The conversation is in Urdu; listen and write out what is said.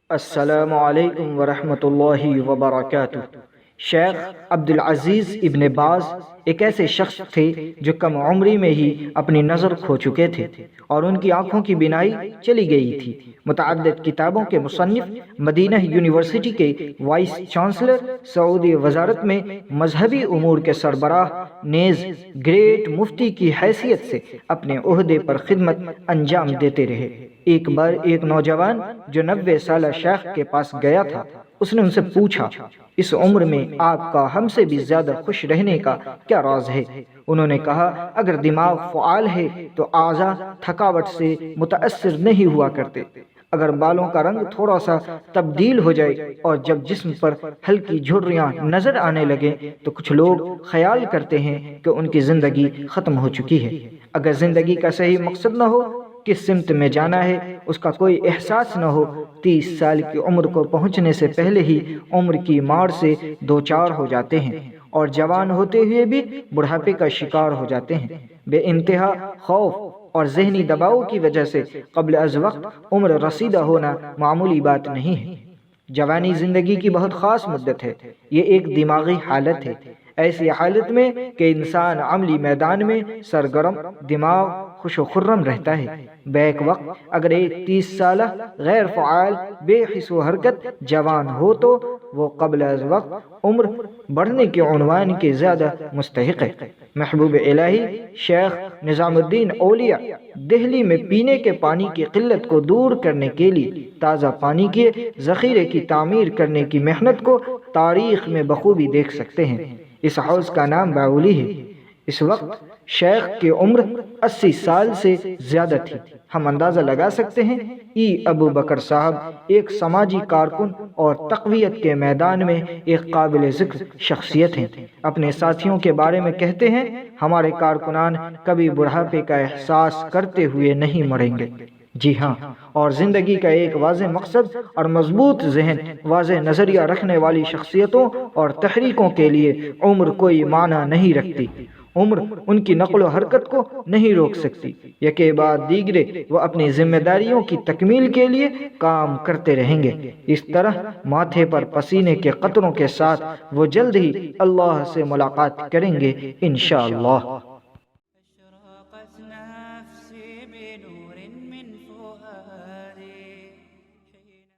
السلام علیکم ورحمۃ اللہ وبرکاتہ۔ شیخ عبدالعزیز ابن باز ایک ایسے شخص تھے جو کم عمری میں ہی اپنی نظر کھو چکے تھے اور ان کی آنکھوں کی بینائی چلی گئی تھی۔ متعدد کتابوں کے مصنف، مدینہ یونیورسٹی کے وائس چانسلر، سعودی وزارت میں مذہبی امور کے سربراہ، نیز گریٹ مفتی کی حیثیت سے اپنے عہدے پر خدمت انجام دیتے رہے۔ ایک بار ایک نوجوان جو 90 سالہ شیخ کے پاس گیا تھا، اس نے ان سے پوچھا، اس عمر میں آپ کا ہم سے بھی زیادہ خوش رہنے کا کیا راز ہے؟ انہوں نے کہا، اگر دماغ فعال ہے تو اعضاء تھکاوٹ سے متاثر نہیں ہوا کرتے۔ اگر بالوں کا رنگ تھوڑا سا تبدیل ہو جائے اور جب جسم پر ہلکی جھریاں نظر آنے لگے تو کچھ لوگ خیال کرتے ہیں کہ ان کی زندگی ختم ہو چکی ہے۔ اگر زندگی کا صحیح مقصد نہ ہو، کس سمت میں جانا ہے، اس کا کوئی احساس نہ ہو، 30 سال کی عمر کو پہنچنے سے پہلے ہی عمر کی مار سے دوچار ہو جاتے ہیں اور جوان ہوتے ہوئے بھی بڑھاپے کا شکار ہو جاتے ہیں۔ بے انتہا خوف اور ذہنی دباؤ کی وجہ سے قبل از وقت عمر رسیدہ ہونا معمولی بات نہیں ہے۔ جوانی زندگی کی بہت خاص مدت ہے۔ یہ ایک دماغی حالت ہے، ایسی حالت میں کہ انسان عملی میدان میں سرگرم، دماغ خوش و خرم رہتا ہے۔ بیک وقت اگر ایک 30 سالہ غیر فعال، بے حس و حرکت جوان ہو تو وہ قبل از وقت عمر بڑھنے کے عنوان کے زیادہ مستحق ہے۔ محبوب الہی شیخ نظام الدین اولیاء دہلی میں پینے کے پانی کی قلت کو دور کرنے کے لیے تازہ پانی کے ذخیرے کی تعمیر کرنے کی محنت کو تاریخ میں بخوبی دیکھ سکتے ہیں۔ اس حوض کا نام باولی ہے۔ اس وقت شیخ کی عمر 80 سال سے زیادہ تھی۔ ہم اندازہ لگا سکتے ہیں ابو بکر صاحب ایک سماجی کارکن اور تقویت کے میدان میں ایک قابل ذکر شخصیت ہیں۔ اپنے ساتھیوں کے بارے میں کہتے ہیں، ہمارے کارکنان کبھی بڑھاپے کا احساس کرتے ہوئے نہیں مریں گے۔ جی ہاں، اور زندگی کا ایک واضح مقصد اور مضبوط ذہن، واضح نظریہ رکھنے والی شخصیتوں اور تحریکوں کے لیے عمر کوئی معنی نہیں رکھتی۔ عمر ان کی نقل و حرکت کو نہیں روک سکتی۔ یکے بعد دیگرے وہ اپنی ذمہ داریوں کی تکمیل کے لیے کام کرتے رہیں گے۔ اس طرح ماتھے پر پسینے کے قطروں کے ساتھ وہ جلد ہی اللہ سے ملاقات کریں گے انشاءاللہ۔